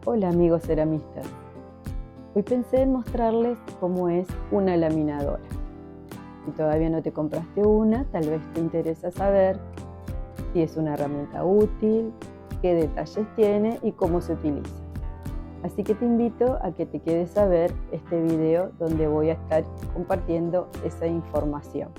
Hola amigos ceramistas, hoy pensé en mostrarles cómo es una laminadora. Si todavía no te compraste una, tal vez te interesa saber si es una herramienta útil, qué detalles tiene y cómo se utiliza. Así que te invito a que te quedes a ver este video donde voy a estar compartiendo esa información.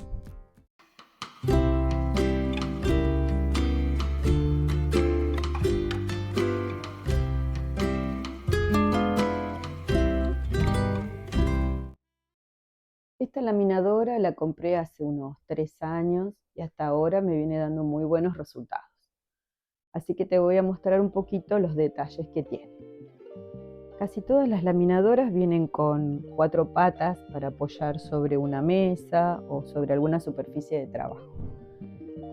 Esta laminadora la compré hace unos 3 años y hasta ahora me viene dando muy buenos resultados. Así que te voy a mostrar un poquito los detalles que tiene. Casi todas las laminadoras vienen con 4 patas para apoyar sobre una mesa o sobre alguna superficie de trabajo.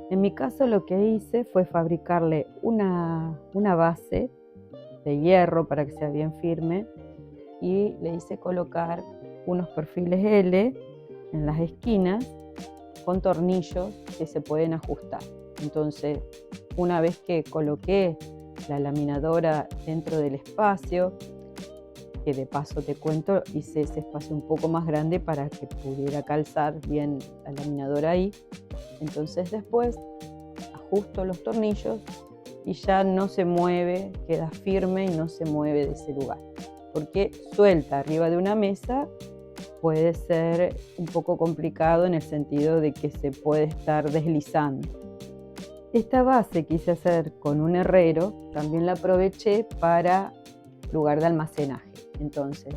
En mi caso lo que hice fue fabricarle una base de hierro para que sea bien firme y le hice colocar unos perfiles L en las esquinas con tornillos que se pueden ajustar. Entonces, una vez que coloqué la laminadora dentro del espacio, que de paso te cuento, hice ese espacio un poco más grande para que pudiera calzar bien la laminadora ahí. Entonces después ajusto los tornillos y ya no se mueve, queda firme y no se mueve de ese lugar. Porque suelta arriba de una mesa puede ser un poco complicado en el sentido de que se puede estar deslizando. Esta base quise hacer con un herrero, también la aproveché para lugar de almacenaje. Entonces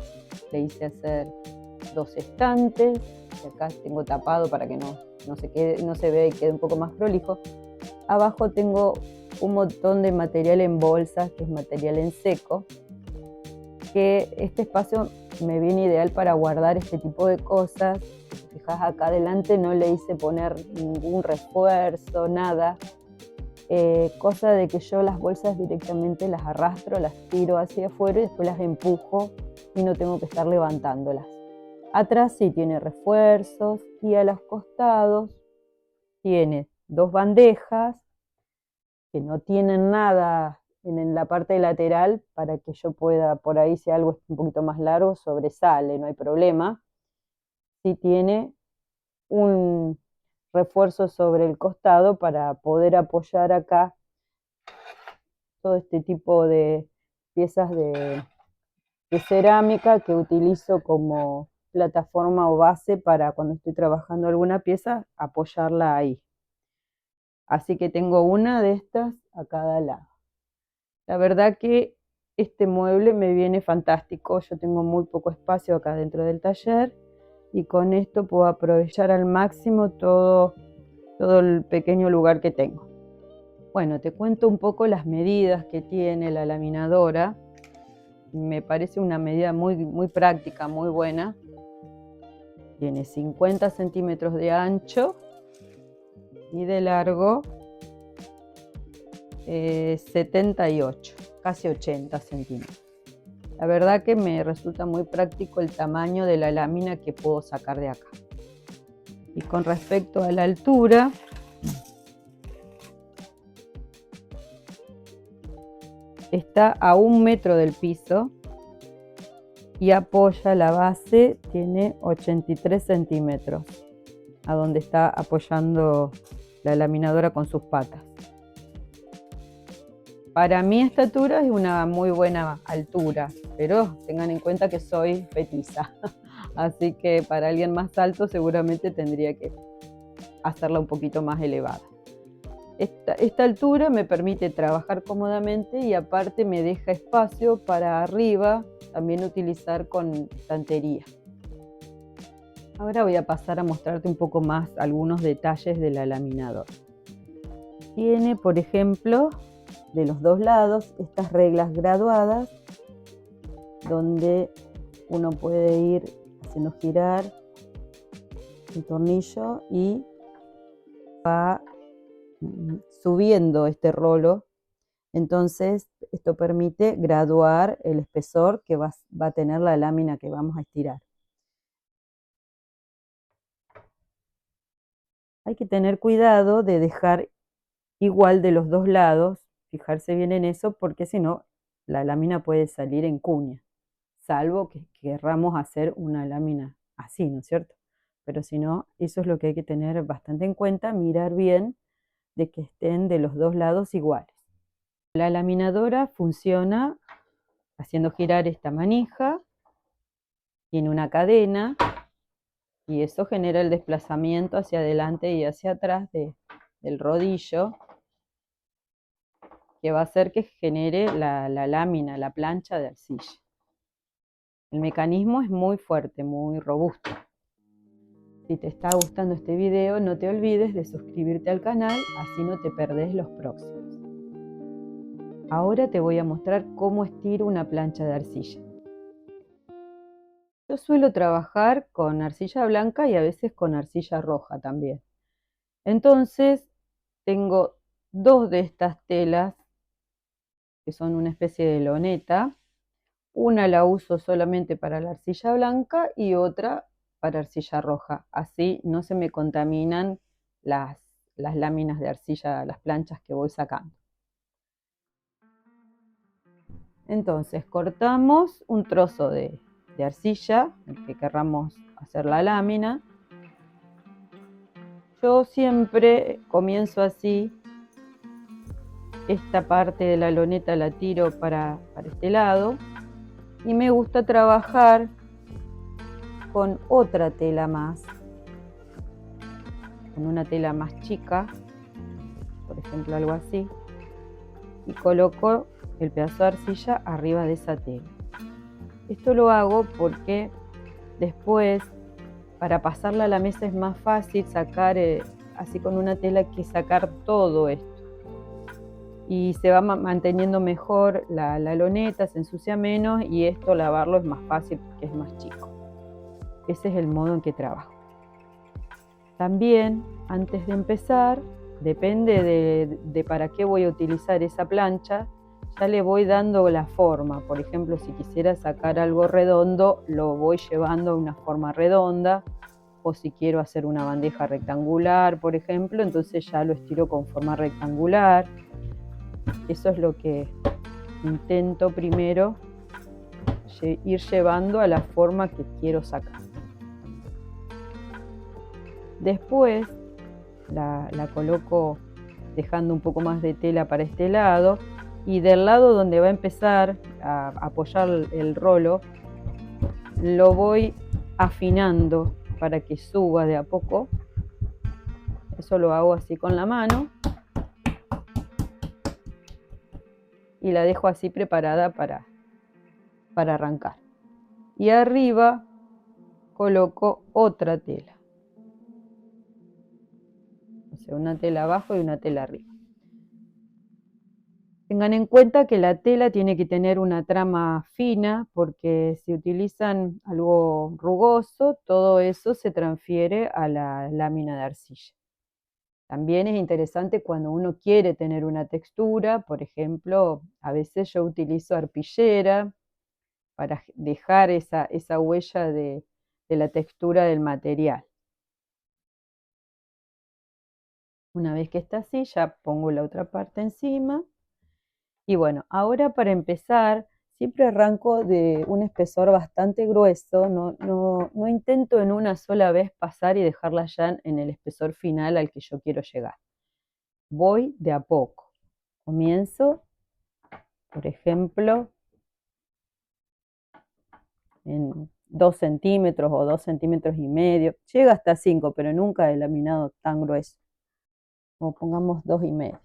le hice hacer 2 estantes, que acá tengo tapado para que no se vea y quede un poco más prolijo. Abajo tengo un montón de material en bolsas, que es material en seco, que este espacio me viene ideal para guardar este tipo de cosas. Si te fijas acá adelante no le hice poner ningún refuerzo, nada. Cosa de que yo las bolsas directamente las arrastro, las tiro hacia afuera y después las empujo y no tengo que estar levantándolas. Atrás sí tiene refuerzos y a los costados tiene 2 bandejas que no tienen nada en la parte lateral para que yo pueda, por ahí si algo es un poquito más largo, sobresale, no hay problema. Sí tiene un refuerzo sobre el costado para poder apoyar acá todo este tipo de piezas de cerámica que utilizo como plataforma o base para cuando estoy trabajando alguna pieza, apoyarla ahí. Así que tengo una de estas a cada lado. La verdad que este mueble me viene fantástico. Yo tengo muy poco espacio acá dentro del taller y con esto puedo aprovechar al máximo todo el pequeño lugar que tengo. Bueno, te cuento un poco las medidas que tiene la laminadora. Me parece una medida muy práctica, muy buena. Tiene 50 centímetros de ancho y de largo 78, casi 80 centímetros. La verdad que me resulta muy práctico el tamaño de la lámina que puedo sacar de acá. Y con respecto a la altura, está a 1 metro del piso y apoya la base, tiene 83 centímetros, a donde está apoyando la laminadora con sus patas. Para mi estatura es una muy buena altura, pero tengan en cuenta que soy petiza, así que para alguien más alto seguramente tendría que hacerla un poquito más elevada. Esta altura me permite trabajar cómodamente y aparte me deja espacio para arriba también utilizar con estantería. Ahora voy a pasar a mostrarte un poco más algunos detalles de la laminadora. Tiene, por ejemplo, de los 2 lados estas reglas graduadas donde uno puede ir haciendo girar el tornillo y va subiendo este rolo. Entonces esto permite graduar el espesor que va a tener la lámina que vamos a estirar. Hay que tener cuidado de dejar igual de los 2 lados, fijarse bien en eso, porque si no la lámina puede salir en cuña, salvo que querramos hacer una lámina así, ¿no es cierto? Pero si no, eso es lo que hay que tener bastante en cuenta, mirar bien de que estén de los dos lados iguales. La laminadora funciona haciendo girar esta manija, tiene una cadena y eso genera el desplazamiento hacia adelante y hacia atrás del rodillo, que va a hacer que genere la lámina, la plancha de arcilla. El mecanismo es muy fuerte, muy robusto. Si te está gustando este video, no te olvides de suscribirte al canal, así no te perdés los próximos. Ahora te voy a mostrar cómo estiro una plancha de arcilla. Yo suelo trabajar con arcilla blanca y a veces con arcilla roja también. Entonces, tengo dos de estas telas, que son una especie de loneta. Una la uso solamente para la arcilla blanca y otra para arcilla roja. Así no se me contaminan las láminas de arcilla, las planchas que voy sacando. Entonces cortamos un trozo de arcilla, el que querramos hacer la lámina. Yo siempre comienzo así. Esta parte de la loneta la tiro para este lado. Y me gusta trabajar con otra tela más, con una tela más chica, por ejemplo algo así, y coloco el pedazo de arcilla arriba de esa tela. Esto lo hago porque después, para pasarla a la mesa es más fácil sacar, así con una tela, que sacar todo esto. Y se va manteniendo mejor la loneta, se ensucia menos y esto lavarlo es más fácil porque es más chico. Ese es el modo en que trabajo. También, antes de empezar, depende de para qué voy a utilizar esa plancha, ya le voy dando la forma. Por ejemplo, si quisiera sacar algo redondo, lo voy llevando a una forma redonda, o si quiero hacer una bandeja rectangular, por ejemplo, entonces ya lo estiro con forma rectangular. Eso es lo que intento primero, ir llevando a la forma que quiero sacar. Después la coloco dejando un poco más de tela para este lado, y del lado donde va a empezar a apoyar el rolo, lo voy afinando para que suba de a poco. Eso lo hago así con la mano y la dejo así preparada para arrancar. Y arriba coloco otra tela, o sea, una tela abajo y una tela arriba. Tengan en cuenta que la tela tiene que tener una trama fina, porque si utilizan algo rugoso, todo eso se transfiere a la lámina de arcilla. También es interesante cuando uno quiere tener una textura. Por ejemplo, a veces yo utilizo arpillera para dejar esa huella de la textura del material. Una vez que está así, ya pongo la otra parte encima. Y bueno, ahora para empezar, siempre arranco de un espesor bastante grueso. No intento en una sola vez pasar y dejarla ya en el espesor final al que yo quiero llegar. Voy de a poco. Comienzo, por ejemplo, en 2 centímetros o 2 centímetros y medio. Llega hasta 5, pero nunca he laminado tan grueso. O pongamos 2,5.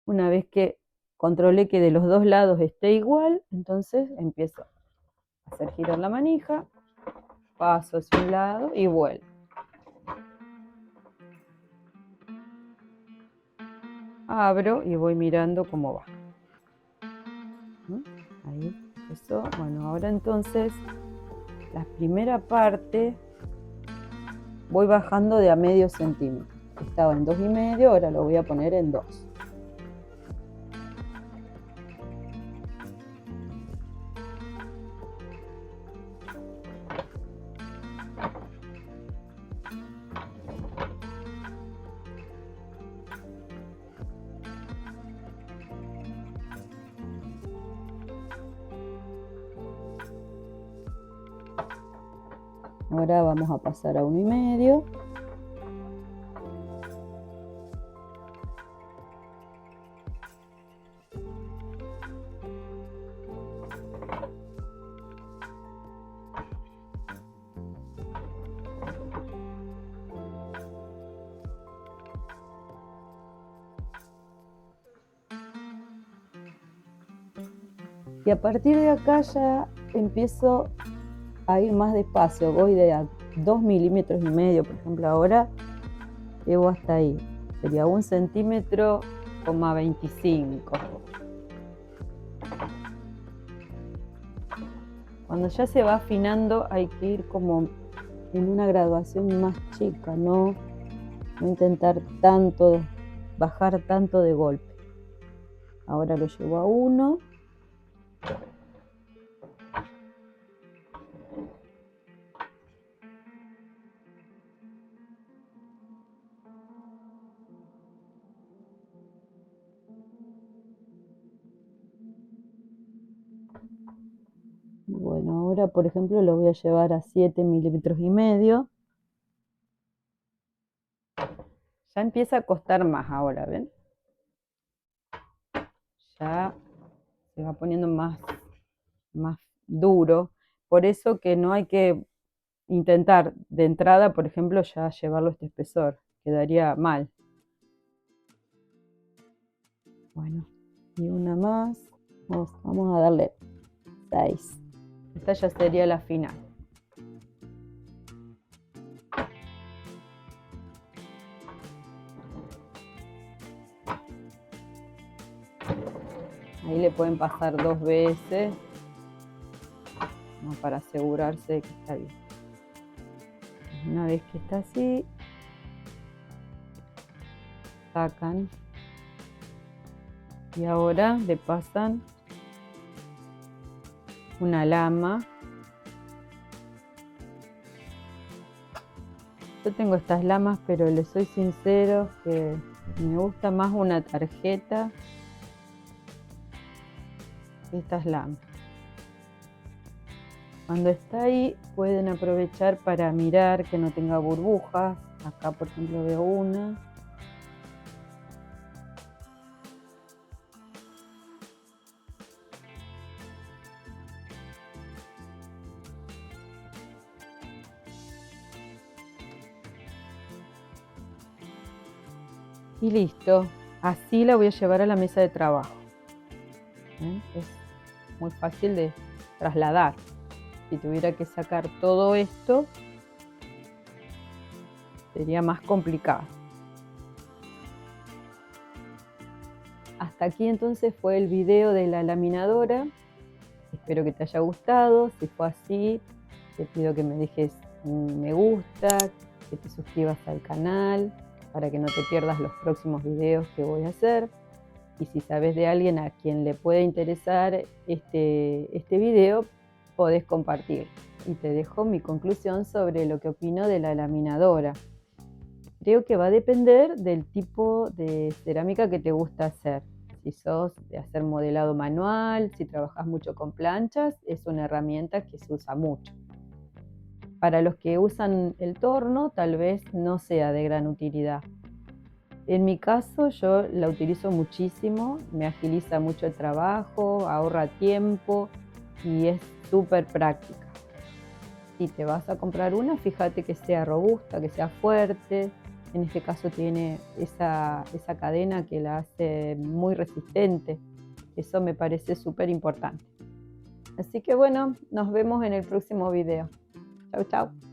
Una vez que controlé que de los dos lados esté igual, entonces empiezo a hacer girar la manija, paso hacia un lado y vuelvo. Abro y voy mirando cómo va. Ahí, eso. Bueno, ahora entonces la primera parte voy bajando de a medio centímetro. Estaba en 2,5, ahora lo voy a poner en 2. Ahora vamos a pasar a 1,5. Y a partir de acá ya empiezo a ir más despacio. Voy de a 2,5 milímetros, por ejemplo, ahora llevo hasta ahí. Sería 1,25 centímetros. Cuando ya se va afinando hay que ir como en una graduación más chica, no intentar tanto, bajar tanto de golpe. Ahora lo llevo a 1. Bueno, ahora por ejemplo lo voy a llevar a 7,5 milímetros. Ya empieza a costar más ahora, ¿ven? Ya se va poniendo más duro. Por eso que no hay que intentar de entrada, por ejemplo, ya llevarlo a este espesor. Quedaría mal. Bueno, y una más. Vamos a darle 6. Esta ya sería la final. Ahí le pueden pasar 2 veces, ¿no? Para asegurarse de que está bien. Una vez que está así, sacan y ahora le pasan una lama. Yo tengo estas lamas, pero les soy sincero que me gusta más una tarjeta que estas lamas. Cuando está ahí pueden aprovechar para mirar que no tenga burbujas. Acá por ejemplo veo una. Y listo, así la voy a llevar a la mesa de trabajo. Es muy fácil de trasladar. Si tuviera que sacar todo esto, sería más complicado. Hasta aquí entonces fue el video de la laminadora. Espero que te haya gustado. Si fue así, te pido que me dejes un me gusta, que te suscribas al canal para que no te pierdas los próximos videos que voy a hacer. Y si sabes de alguien a quien le puede interesar este video, podés compartir. Y te dejo mi conclusión sobre lo que opino de la laminadora. Creo que va a depender del tipo de cerámica que te gusta hacer. Si sos de hacer modelado manual, si trabajas mucho con planchas, es una herramienta que se usa mucho. Para los que usan el torno, tal vez no sea de gran utilidad. En mi caso, yo la utilizo muchísimo, me agiliza mucho el trabajo, ahorra tiempo y es súper práctica. Si te vas a comprar una, fíjate que sea robusta, que sea fuerte. En este caso tiene esa cadena que la hace muy resistente. Eso me parece súper importante. Así que bueno, nos vemos en el próximo video. Chau, chau.